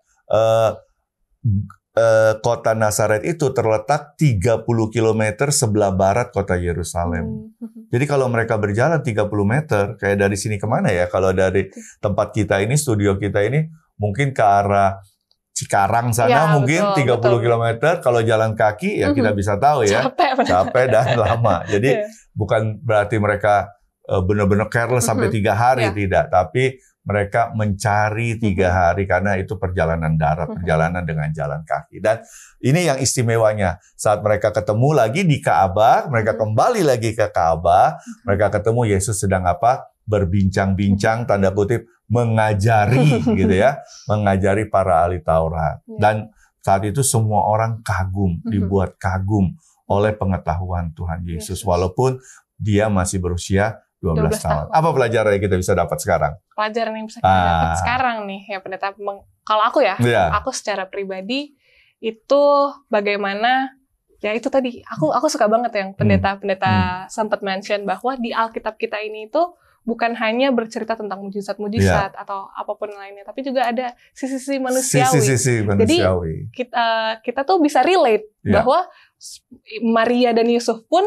kota Nazaret itu terletak 30 km sebelah barat kota Yerusalem. Jadi kalau mereka berjalan 30 meter, kayak dari sini kemana ya? Kalau dari tempat kita ini, studio kita ini, mungkin ke arah Cikarang sana mungkin betul, 30 km. Kalau jalan kaki ya kita bisa tahu ya. Capek dan lama. Jadi bukan berarti mereka benar-benar careless sampai 3 hari, tidak. Tapi mereka mencari 3 hari karena itu perjalanan darat, perjalanan dengan jalan kaki. Dan ini yang istimewanya. Saat mereka ketemu lagi di Ka'bah, mereka kembali lagi ke Ka'bah, mereka ketemu Yesus sedang apa? Berbincang-bincang, tanda kutip, mengajari gitu ya, mengajari para ahli Taurat. Dan saat itu semua orang kagum, dibuat kagum oleh pengetahuan Tuhan Yesus, walaupun dia masih berusia 12 tahun. Apa pelajaran yang kita bisa dapat sekarang? Pelajaran yang bisa kita dapat sekarang nih, ya pendeta. Kalau aku ya, aku secara pribadi itu bagaimana, ya itu tadi, aku suka banget yang pendeta sempat mention bahwa di Alkitab kita ini itu bukan hanya bercerita tentang mujizat-mujizat atau apapun lainnya, tapi juga ada sisi-sisi manusiawi. Sisi manusiawi. Jadi kita tuh bisa relate bahwa Maria dan Yusuf pun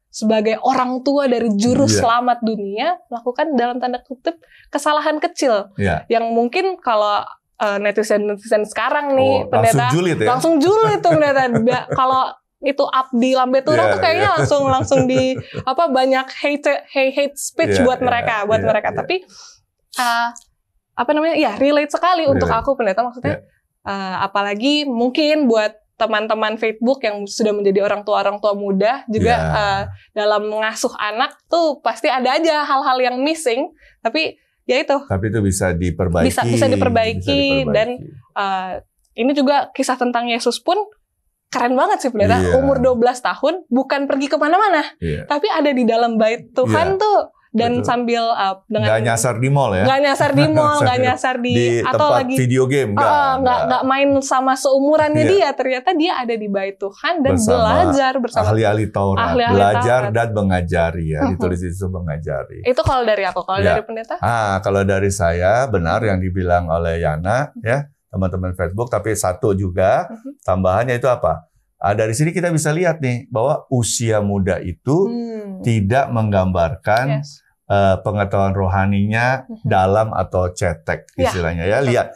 sebagai orang tua dari juru selamat dunia melakukan dalam tanda kutip kesalahan kecil yang mungkin kalau netizen sekarang nih pendeta langsung julid tuh pendeta. Kalau itu abdi lambe turang tuh kayaknya langsung di banyak hate speech buat mereka. Tapi relate sekali untuk aku pendeta, maksudnya apalagi mungkin buat teman-teman Facebook yang sudah menjadi orang tua muda juga dalam mengasuh anak tuh pasti ada aja hal-hal yang missing, tapi ya itu. Tapi itu bisa diperbaiki. Bisa diperbaiki. Dan ini juga kisah tentang Yesus pun keren banget sih pendeta. Umur 12 tahun bukan pergi kemana-mana, tapi ada di dalam bait Tuhan tuh. Dan sambil dengan nggak nyasar di mall ya, nggak nyasar di atau tempat lagi video game, nggak main sama seumurannya dia. Ternyata dia ada di bait Tuhan dan belajar bersama ahli-ahli Taurat, belajar dan mengajari ya, ditulis itu mengajari. Itu kalau dari aku, kalau dari pendeta? Kalau dari saya benar yang dibilang oleh Yana ya. teman-teman Facebook, tapi satu juga tambahannya itu apa? Dari sini kita bisa lihat nih bahwa usia muda itu tidak menggambarkan pengetahuan rohaninya dalam atau cetek istilahnya ya. Lihat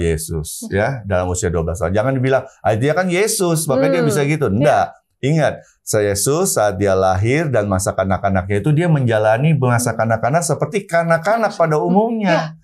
Yesus ya dalam usia 12 tahun. Jangan dibilang dia kan Yesus makanya dia bisa gitu. Enggak. Ingat, Yesus saat dia lahir dan masa kanak-kanaknya itu dia menjalani masa kanak-kanak seperti kanak-kanak pada umumnya.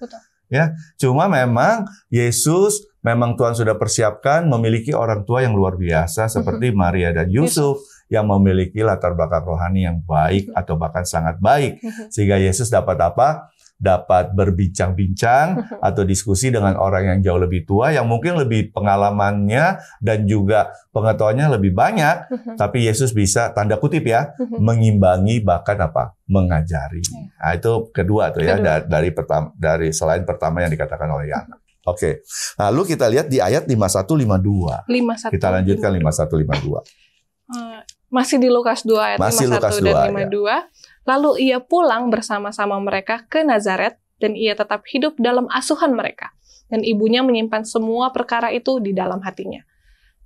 Ya, cuma memang Yesus memang Tuhan sudah persiapkan memiliki orang tua yang luar biasa seperti Maria dan Yusuf yang memiliki latar belakang rohani yang baik atau bahkan sangat baik sehingga Yesus dapat apa? Dapat berbincang-bincang atau diskusi dengan orang yang jauh lebih tua yang mungkin lebih pengalamannya dan juga pengetahuannya lebih banyak, tapi Yesus bisa tanda kutip ya mengimbangi bahkan apa? Mengajari. Nah, itu kedua tuh ya dari selain pertama yang dikatakan oleh Yana. Oke. Lalu kita lihat di ayat 51-52. Kita lanjutkan 51-52. Masih di Lukas 2 ayat 51 dan 52. Ya. Lalu ia pulang bersama-sama mereka ke Nazaret, dan ia tetap hidup dalam asuhan mereka. Dan ibunya menyimpan semua perkara itu di dalam hatinya.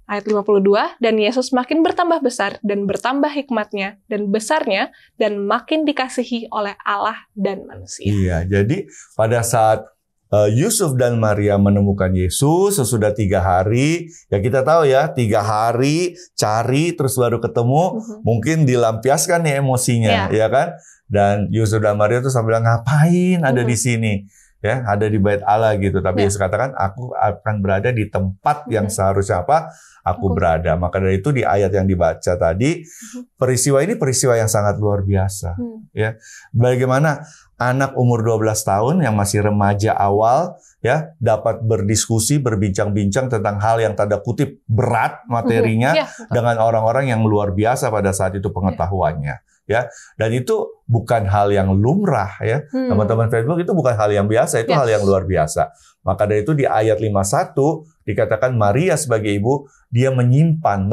Ayat 52, dan Yesus makin bertambah besar, dan bertambah hikmatnya, dan besarnya, dan makin dikasihi oleh Allah dan manusia. Iya, jadi pada saat Yusuf dan Maria menemukan Yesus sesudah 3 hari, ya kita tahu ya 3 hari cari terus baru ketemu, mungkin dilampiaskan nih emosinya, ya kan? Dan Yusuf dan Maria tuh sambil bilang ngapain ada di sini, ya ada di bait Allah gitu. Tapi Yesus katakan aku akan berada di tempat yang seharusnya apa? Aku berada. Maka dari itu di ayat yang dibaca tadi, peristiwa ini peristiwa yang sangat luar biasa, ya. Bagaimana anak umur 12 tahun yang masih remaja awal ya dapat berdiskusi, berbincang-bincang tentang hal yang tanda kutip berat materinya dengan orang-orang yang luar biasa pada saat itu pengetahuannya ya. Dan itu bukan hal yang lumrah ya. Teman-teman Facebook, itu bukan hal yang biasa, itu hal yang luar biasa. Maka dari itu di ayat 51 dikatakan Maria sebagai ibu dia menyimpan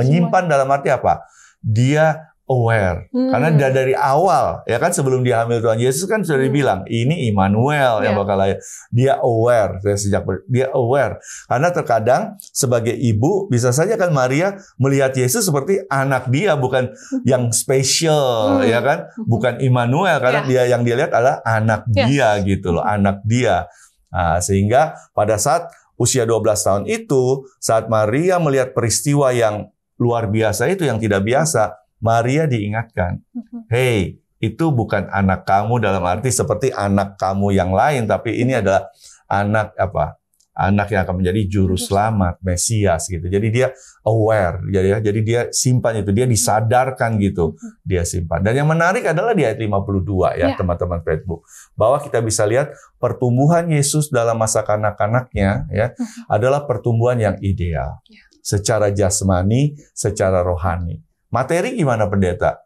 dalam arti apa? Dia aware. Karena dari awal, ya kan sebelum dia hamil Tuhan Yesus kan sudah dibilang, ini Immanuel yang bakal lahir. Dia aware, dia aware. Karena terkadang sebagai ibu, bisa saja kan Maria melihat Yesus seperti anak dia, bukan yang spesial, ya kan? Bukan Immanuel, karena dia yang dia lihat adalah anak dia gitu loh, anak dia. Nah, sehingga pada saat usia 12 tahun itu, saat Maria melihat peristiwa yang luar biasa itu, yang tidak biasa, Maria diingatkan, hey, itu bukan anak kamu dalam arti seperti anak kamu yang lain, tapi ini adalah anak apa? Anak yang akan menjadi juru selamat, Mesias gitu. Jadi dia aware, jadi dia simpan itu, dia disadarkan gitu, dia simpan. Dan yang menarik adalah di ayat 52 ya teman-teman Facebook, bahwa kita bisa lihat pertumbuhan Yesus dalam masa kanak-kanaknya ya adalah pertumbuhan yang ideal, secara jasmani, secara rohani. Materi gimana pendeta?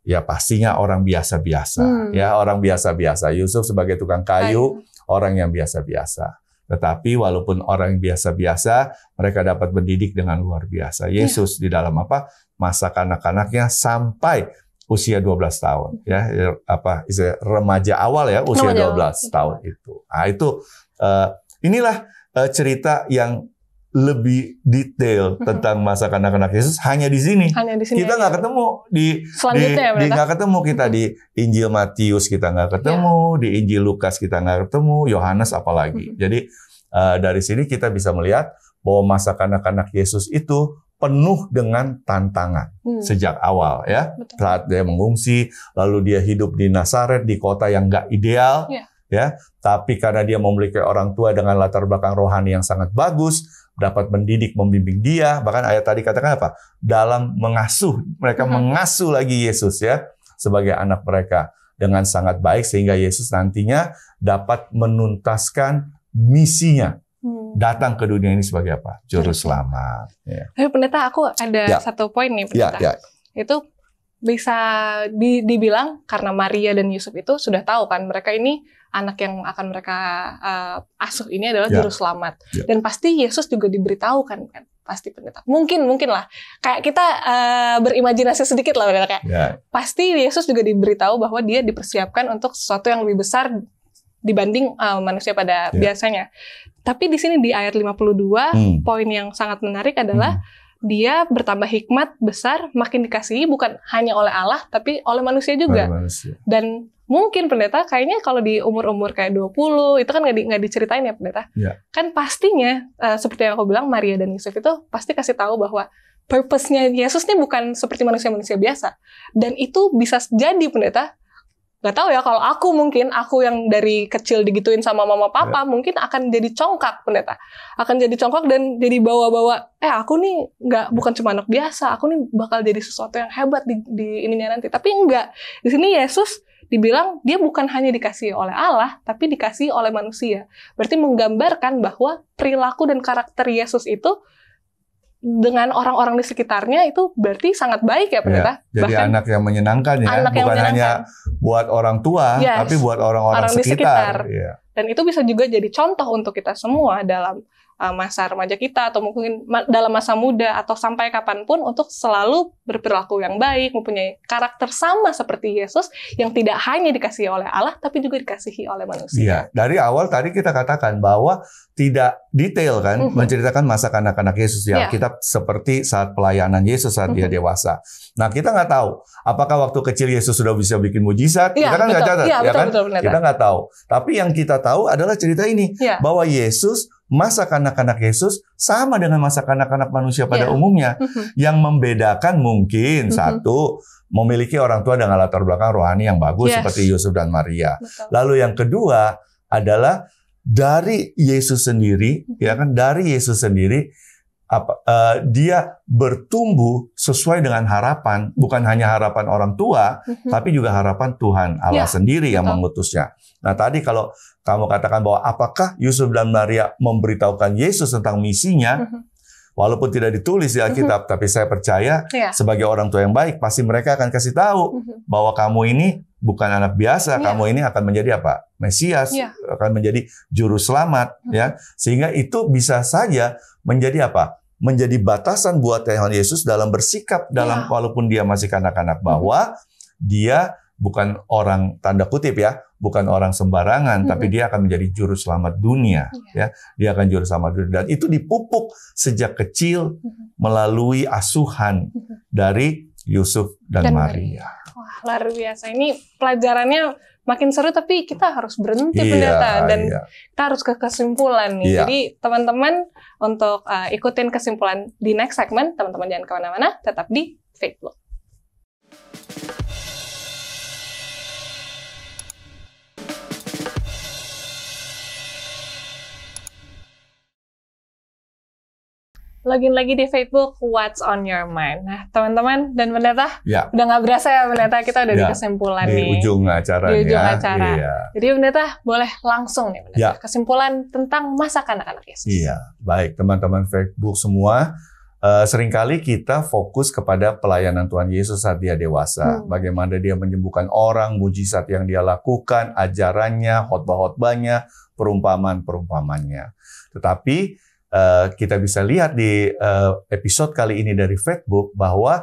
Ya pastinya orang biasa-biasa, ya orang biasa-biasa. Yusuf sebagai tukang kayu, orang yang biasa-biasa. Tetapi walaupun orang yang biasa-biasa, mereka dapat mendidik dengan luar biasa. Yesus di dalam apa? Masa kanak-kanaknya sampai usia 12 tahun, ya remaja awal ya, usia 12 tahun itu. Nah itu inilah cerita yang lebih detail tentang masa kanak-kanak Yesus hanya di sini. Kita nggak ketemu nggak ketemu kita di Injil Matius, kita nggak ketemu di Injil Lukas, kita nggak ketemu Yohanes apalagi. Jadi dari sini kita bisa melihat bahwa masa kanak-kanak Yesus itu penuh dengan tantangan sejak awal ya. Saat dia mengungsi, lalu dia hidup di Nazaret, di kota yang nggak ideal. Ya, tapi karena dia memiliki orang tua dengan latar belakang rohani yang sangat bagus, dapat mendidik, membimbing dia. Bahkan ayat tadi katakan apa? Dalam mengasuh, mereka mengasuh lagi Yesus ya sebagai anak mereka dengan sangat baik sehingga Yesus nantinya dapat menuntaskan misinya. Datang ke dunia ini sebagai apa? Juru selamat. Ya. Tapi pendeta, aku ada satu poin nih pendeta. Itu bisa dibilang karena Maria dan Yusuf itu sudah tahu kan mereka ini anak yang akan mereka asuh ini adalah juru selamat. Dan pasti Yesus juga diberitahu kan pasti pendeta. Mungkin lah. Kayak kita berimajinasi sedikit lah pendeta kayak. Pasti Yesus juga diberitahu bahwa dia dipersiapkan untuk sesuatu yang lebih besar dibanding manusia pada biasanya. Tapi di sini di ayat 52, poin yang sangat menarik adalah dia bertambah hikmat besar, makin dikasihi bukan hanya oleh Allah, tapi oleh manusia juga. Dan mungkin pendeta kayaknya kalau di umur-umur kayak 20, itu kan nggak diceritain ya pendeta. Kan pastinya, seperti yang aku bilang, Maria dan Yusuf itu pasti kasih tahu bahwa purpose-nya Yesus ini bukan seperti manusia-manusia biasa. Dan itu bisa jadi pendeta, nggak tahu ya, kalau aku yang dari kecil digituin sama mama papa, mungkin akan jadi congkak pendeta. Akan jadi congkak dan jadi bawa-bawa, aku nih bukan cuma anak biasa, aku nih bakal jadi sesuatu yang hebat di ininya nanti. Tapi enggak. Di sini Yesus dibilang dia bukan hanya dikasihi oleh Allah, tapi dikasihi oleh manusia. Berarti menggambarkan bahwa perilaku dan karakter Yesus itu dengan orang-orang di sekitarnya itu berarti sangat baik ya pendeta. Jadi bahkan anak yang menyenangkan ya, bukan hanya buat orang tua, tapi buat orang-orang sekitar. Dan itu bisa juga jadi contoh untuk kita semua dalam masa remaja kita, atau mungkin dalam masa muda, atau sampai kapanpun, untuk selalu berperilaku yang baik, mempunyai karakter sama seperti Yesus, yang tidak hanya dikasihi oleh Allah, tapi juga dikasihi oleh manusia. Dari awal tadi kita katakan bahwa tidak detail kan, menceritakan masa kanak-kanak Yesus ya. Kita seperti saat pelayanan Yesus saat dia dewasa. Nah, kita nggak tahu apakah waktu kecil Yesus sudah bisa bikin mujizat. Kita kan nggak catat, betul, kita nggak tahu. Tapi yang kita tahu adalah cerita ini, bahwa Yesus, masa kanak-kanak Yesus sama dengan masa kanak-kanak manusia pada umumnya. Yang membedakan mungkin satu, memiliki orang tua dengan latar belakang rohani yang bagus seperti Yusuf dan Maria. Lalu yang kedua adalah dari Yesus sendiri, dari Yesus sendiri, dia bertumbuh sesuai dengan harapan, bukan hanya harapan orang tua, tapi juga harapan Tuhan Allah sendiri yang mengutusnya. Nah, tadi kalau kamu katakan bahwa apakah Yusuf dan Maria memberitahukan Yesus tentang misinya, walaupun tidak ditulis di Alkitab, tapi saya percaya sebagai orang tua yang baik, pasti mereka akan kasih tahu bahwa kamu ini bukan anak biasa, kamu ini akan menjadi apa? Mesias, akan menjadi juru selamat, ya. Sehingga itu bisa saja menjadi apa? Menjadi batasan buat Tuhan Yesus dalam bersikap dalam walaupun dia masih kanak-kanak, bahwa dia bukan orang, tanda kutip ya, bukan orang sembarangan, tapi dia akan menjadi juru selamat dunia, ya. Dia akan juru selamat dunia, dan itu dipupuk sejak kecil melalui asuhan dari Yusuf dan Maria. Wah, luar biasa. Ini pelajarannya makin seru, tapi kita harus berhenti pendeta, dan kita harus ke kesimpulan nih. Jadi teman-teman untuk ikutin kesimpulan di next segment, teman-teman jangan kemana-mana, tetap di Facebook. Login lagi di Facebook, What's on Your Mind. Nah, teman-teman dan pendeta, udah nggak berasa ya pendeta, kita udah di kesimpulan nih. Di ujung acara. Jadi pendeta boleh langsung nih pendeta, kesimpulan tentang masa kanak-kanak Yesus. Baik teman-teman Facebook semua, seringkali kita fokus kepada pelayanan Tuhan Yesus saat dia dewasa. Bagaimana dia menyembuhkan orang, mujizat yang dia lakukan, ajarannya, khotbah-khotbahnya, perumpamaan-perumpamannya. Tetapi kita bisa lihat di episode kali ini dari Facebook bahwa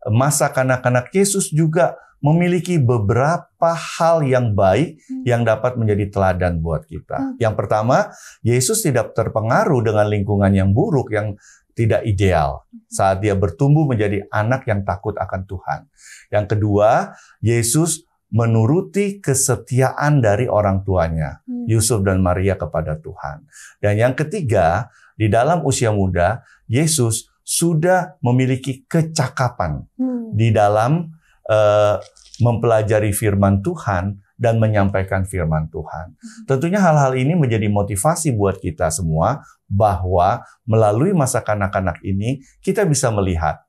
masa kanak-kanak Yesus juga memiliki beberapa hal yang baik yang dapat menjadi teladan buat kita. Yang pertama, Yesus tidak terpengaruh dengan lingkungan yang buruk, yang tidak ideal saat dia bertumbuh menjadi anak yang takut akan Tuhan. Yang kedua, Yesus menuruti kesetiaan dari orang tuanya, Yusuf dan Maria, kepada Tuhan. Dan yang ketiga, di dalam usia muda, Yesus sudah memiliki kecakapan di dalam mempelajari firman Tuhan dan menyampaikan firman Tuhan. Tentunya hal-hal ini menjadi motivasi buat kita semua, bahwa melalui masa kanak-kanak ini, kita bisa melihat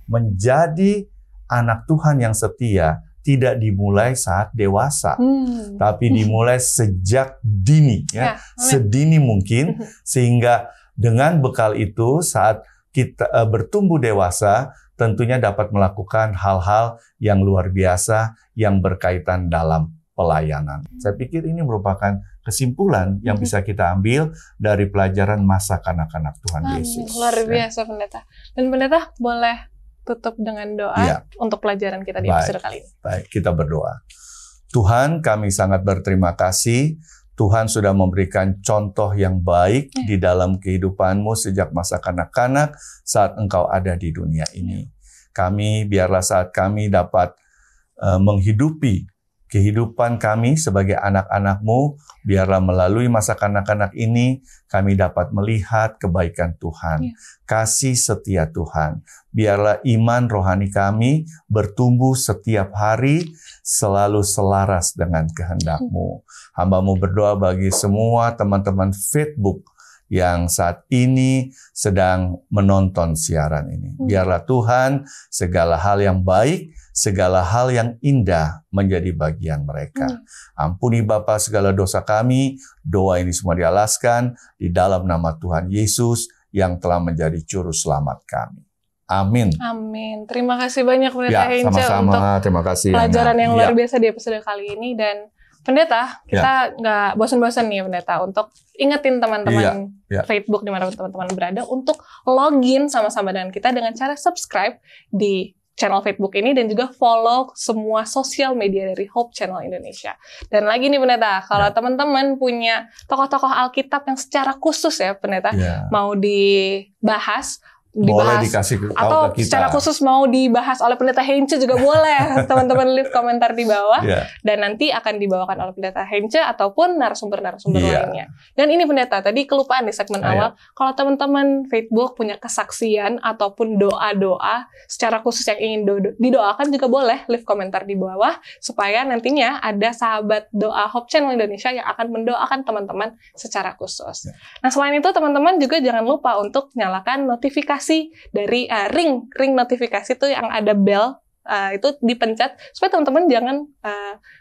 menjadi anak Tuhan yang setia tidak dimulai saat dewasa, tapi dimulai sejak dini, sedini mungkin, sehingga dengan bekal itu saat kita bertumbuh dewasa, tentunya dapat melakukan hal-hal yang luar biasa yang berkaitan dalam pelayanan. Saya pikir ini merupakan kesimpulan yang bisa kita ambil dari pelajaran masa kanak-kanak Tuhan Yesus. Luar biasa pendeta. Dan pendeta boleh tutup dengan doa untuk pelajaran kita di episode kali ini. Baik, kita berdoa. Tuhan, kami sangat berterima kasih Tuhan sudah memberikan contoh yang baik di dalam kehidupanmu sejak masa kanak-kanak saat engkau ada di dunia ini. Kami, biarlah saat kami dapat menghidupi kehidupan kami sebagai anak-anak-Mu, biarlah melalui masa kanak-kanak ini kami dapat melihat kebaikan Tuhan, kasih setia Tuhan. Biarlah iman rohani kami bertumbuh setiap hari selalu selaras dengan kehendak-Mu. Hamba-Mu berdoa bagi semua teman-teman Facebook yang saat ini sedang menonton siaran ini. Biarlah Tuhan segala hal yang baik, segala hal yang indah menjadi bagian mereka. Ampuni Bapa segala dosa kami, doa ini semua dialaskan di dalam nama Tuhan Yesus yang telah menjadi juru selamat kami. Amin. Amin. Terima kasih banyak Pendeta Heinze sama-sama. Untuk terima kasih pelajaran yang luar biasa di episode kali ini. Dan Pendeta, kita nggak bosan-bosan nih Pendeta untuk ingetin teman-teman Facebook dimanapun teman-teman berada untuk login sama-sama dengan kita dengan cara subscribe di channel Facebook ini dan juga follow semua sosial media dari Hope Channel Indonesia. Dan lagi nih Pendeta, kalau teman-teman punya tokoh-tokoh Alkitab yang secara khusus ya Pendeta, mau dibahas boleh dikasih atau ke kita. Secara khusus mau dibahas oleh Pendeta Heinze juga boleh. Teman-teman leave komentar di bawah dan nanti akan dibawakan oleh Pendeta Heinze ataupun narasumber-narasumber lainnya. Dan ini Pendeta, tadi kelupaan di segmen awal, kalau teman-teman Facebook punya kesaksian ataupun doa-doa secara khusus yang ingin didoakan juga boleh leave komentar di bawah supaya nantinya ada sahabat doa Hope Channel Indonesia yang akan mendoakan teman-teman secara khusus. Nah, selain itu teman-teman juga jangan lupa untuk nyalakan notifikasi dari ring notifikasi itu yang ada bell itu dipencet supaya teman-teman jangan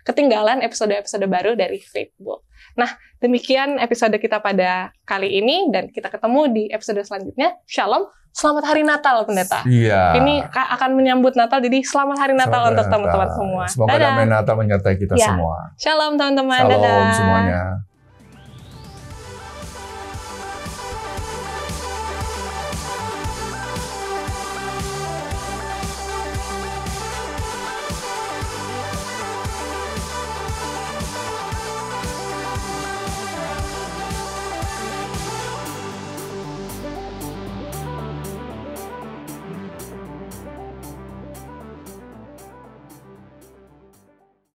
ketinggalan episode-episode baru dari Facebook. Nah, demikian episode kita pada kali ini dan kita ketemu di episode selanjutnya. Shalom, selamat hari Natal Pendeta. Ini akan menyambut Natal, jadi selamat hari Natal untuk teman-teman semua. Semoga damai Natal menyertai kita semua. Shalom teman-teman. Shalom semuanya.